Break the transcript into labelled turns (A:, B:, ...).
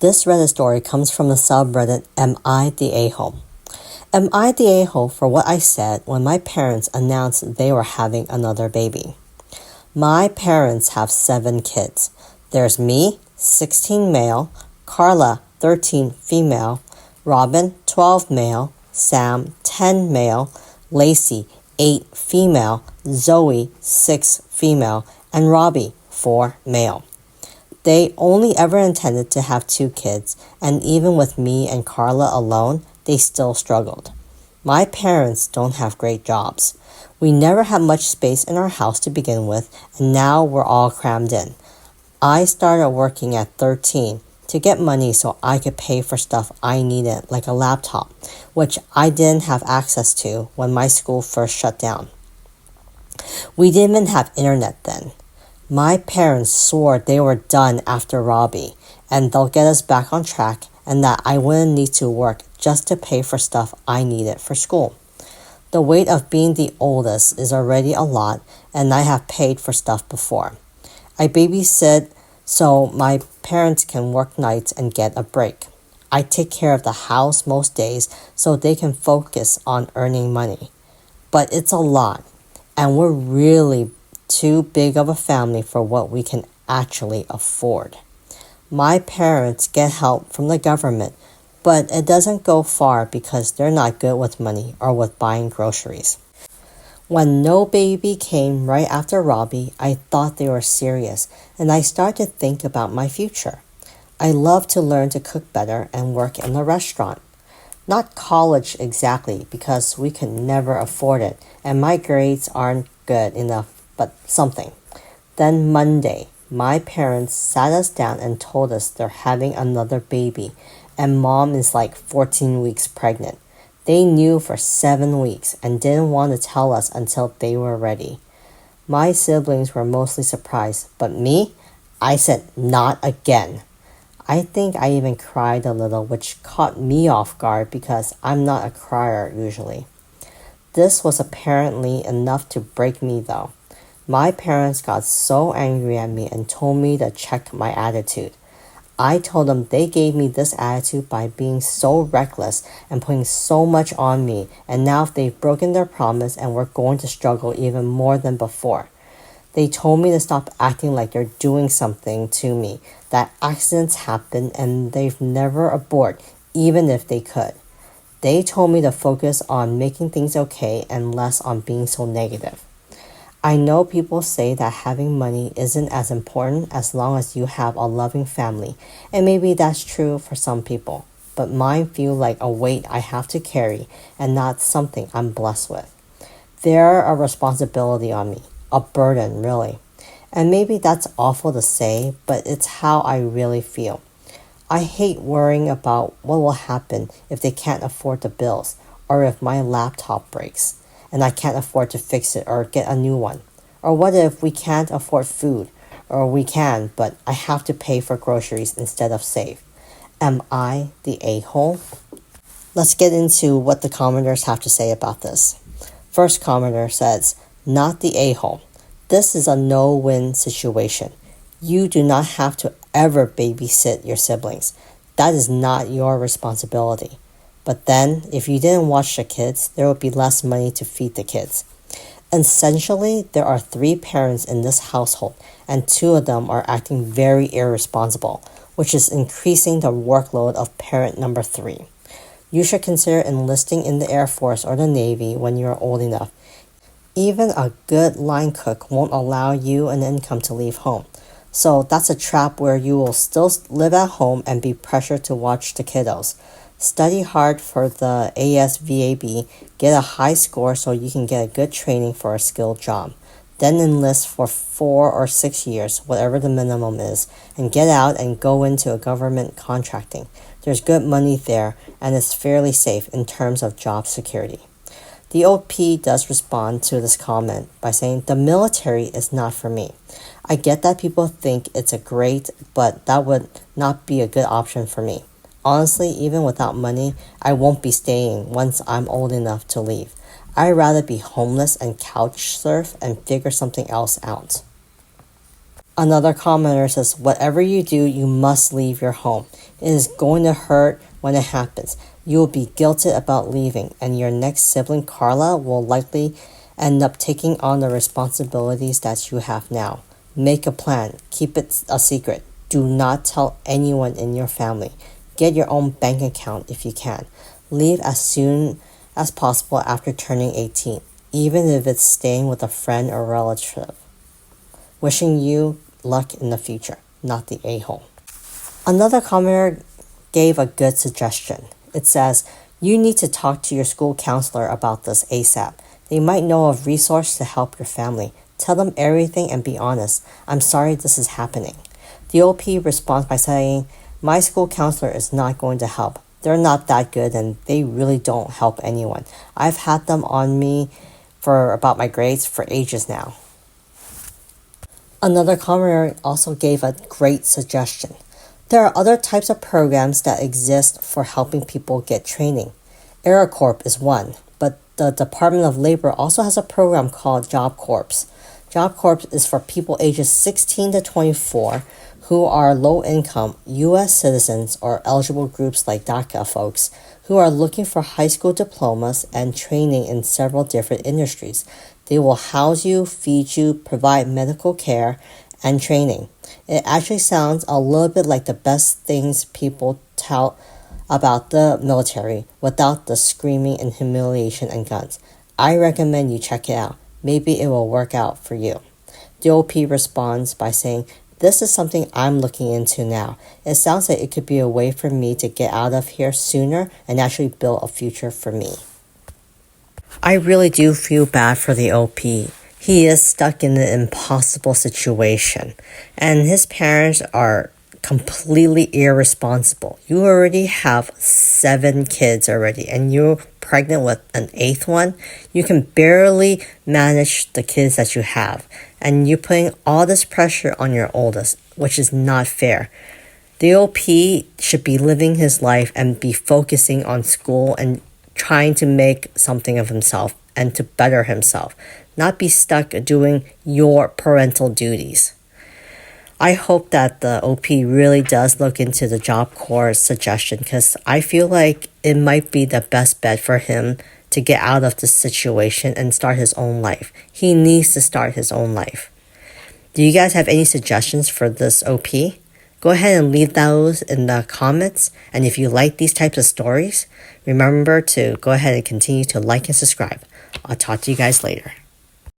A: This Reddit story comes from the subreddit Am I the A-hole? Am I the a-hole for what I said when my parents announced they were having another baby? My parents have 7 kids. There's me, 16 male, Carla, 13 female, Robin, 12 male, Sam, 10 male, Lacey, 8 female, Zoe, 6 female, and Robbie, 4 male. They only ever intended to have 2 kids, and even with me and Carla alone, they still struggled. My parents don't have great jobs. We never had much space in our house to begin with, and now we're all crammed in. I started working at 13 to get money so I could pay for stuff I needed, like a laptop, which I didn't have access to when my school first shut down. We didn't even have internet then. My parents swore they were done after Robbie, and they'll get us back on track, and that I wouldn't need to work just to pay for stuff I needed for school. The weight of being the oldest is already a lot, and I have paid for stuff before. I babysit so my parents can work nights and get a break. I take care of the house most days so they can focus on earning money. But it's a lot, and we're really too big of a family for what we can actually afford. My parents get help from the government, but it doesn't go far because they're not good with money or with buying groceries. When no baby came right after Robbie, I thought they were serious, and I started to think about my future. I love to learn to cook better and work in a restaurant. Not college exactly, because we could never afford it, and my grades aren't good enough, but something. Then Monday, my parents sat us down and told us they're having another baby, and mom is like 14 weeks pregnant. They knew for 7 weeks and didn't want to tell us until they were ready. My siblings were mostly surprised, but me? I said, not again. I think I even cried a little, which caught me off guard because I'm not a crier usually. This was apparently enough to break me though. My parents got so angry at me and told me to check my attitude. I told them they gave me this attitude by being so reckless and putting so much on me, and now they've broken their promise and we're going to struggle even more than before. They told me to stop acting like they're doing something to me, that accidents happen and they've never abort, even if they could. They told me to focus on making things okay and less on being so negative. I know people say that having money isn't as important as long as you have a loving family, and maybe that's true for some people, but mine feel like a weight I have to carry and not something I'm blessed with. They're a responsibility on me, a burden really. And maybe that's awful to say, but it's how I really feel. I hate worrying about what will happen if they can't afford the bills, or if my laptop breaks and I can't afford to fix it or get a new one. Or what if we can't afford food, or we can, but I have to pay for groceries instead of save. Am I the a-hole? Let's get into what the commenters have to say about this. First commenter says, not the a-hole. This is a no-win situation. You do not have to ever babysit your siblings. That is not your responsibility. But then, if you didn't watch the kids, there would be less money to feed the kids. Essentially, there are 3 parents in this household, and 2 of them are acting very irresponsible, which is increasing the workload of parent number 3. You should consider enlisting in the Air Force or the Navy when you are old enough. Even a good line cook won't allow you an income to leave home. So that's a trap where you will still live at home and be pressured to watch the kiddos. Study hard for the ASVAB, get a high score so you can get a good training for a skilled job. Then enlist for 4 or 6 years, whatever the minimum is, and get out and go into a government contracting. There's good money there, and it's fairly safe in terms of job security. The OP does respond to this comment by saying, the military is not for me. I get that people think it's a great, but that would not be a good option for me. Honestly, even without money, I won't be staying once I'm old enough to leave. I'd rather be homeless and couch surf and figure something else out. Another commenter says, whatever you do, you must leave your home. It is going to hurt when it happens. You will be guilted about leaving, and your next sibling, Carla, will likely end up taking on the responsibilities that you have now. Make a plan. Keep it a secret. Do not tell anyone in your family. Get your own bank account if you can. Leave as soon as possible after turning 18, even if it's staying with a friend or relative. Wishing you luck in the future, not the a-hole. Another commenter gave a good suggestion. It says, you need to talk to your school counselor about this ASAP. They might know of resources to help your family. Tell them everything and be honest. I'm sorry this is happening. The OP responds by saying, my school counselor is not going to help. They're not that good and they really don't help anyone. I've had them on me about my grades for ages now. Another commenter also gave a great suggestion. There are other types of programs that exist for helping people get training. AmeriCorps is one, but the Department of Labor also has a program called Job Corps. Job Corps is for people ages 16 to 24 who are low-income U.S. citizens or eligible groups like DACA folks who are looking for high school diplomas and training in several different industries. They will house you, feed you, provide medical care, and training. It actually sounds a little bit like the best things people tell about the military without the screaming and humiliation and guns. I recommend you check it out. Maybe it will work out for you. The OP responds by saying, this is something I'm looking into now. It sounds like it could be a way for me to get out of here sooner and actually build a future for me. I really do feel bad for the OP. He is stuck in an impossible situation, and his parents are completely irresponsible. You already have 7 kids already, and you're pregnant with an 8th one. You can barely manage the kids that you have, and you're putting all this pressure on your oldest, which is not fair. The OP should be living his life and be focusing on school and trying to make something of himself and to better himself, not be stuck doing your parental duties. I hope that the OP really does look into the Job Corps suggestion because I feel like it might be the best bet for him to get out of this situation and start his own life. He needs to start his own life. Do you guys have any suggestions for this OP? Go ahead and leave those in the comments. And if you like these types of stories, remember to go ahead and continue to like and subscribe. I'll talk to you guys later.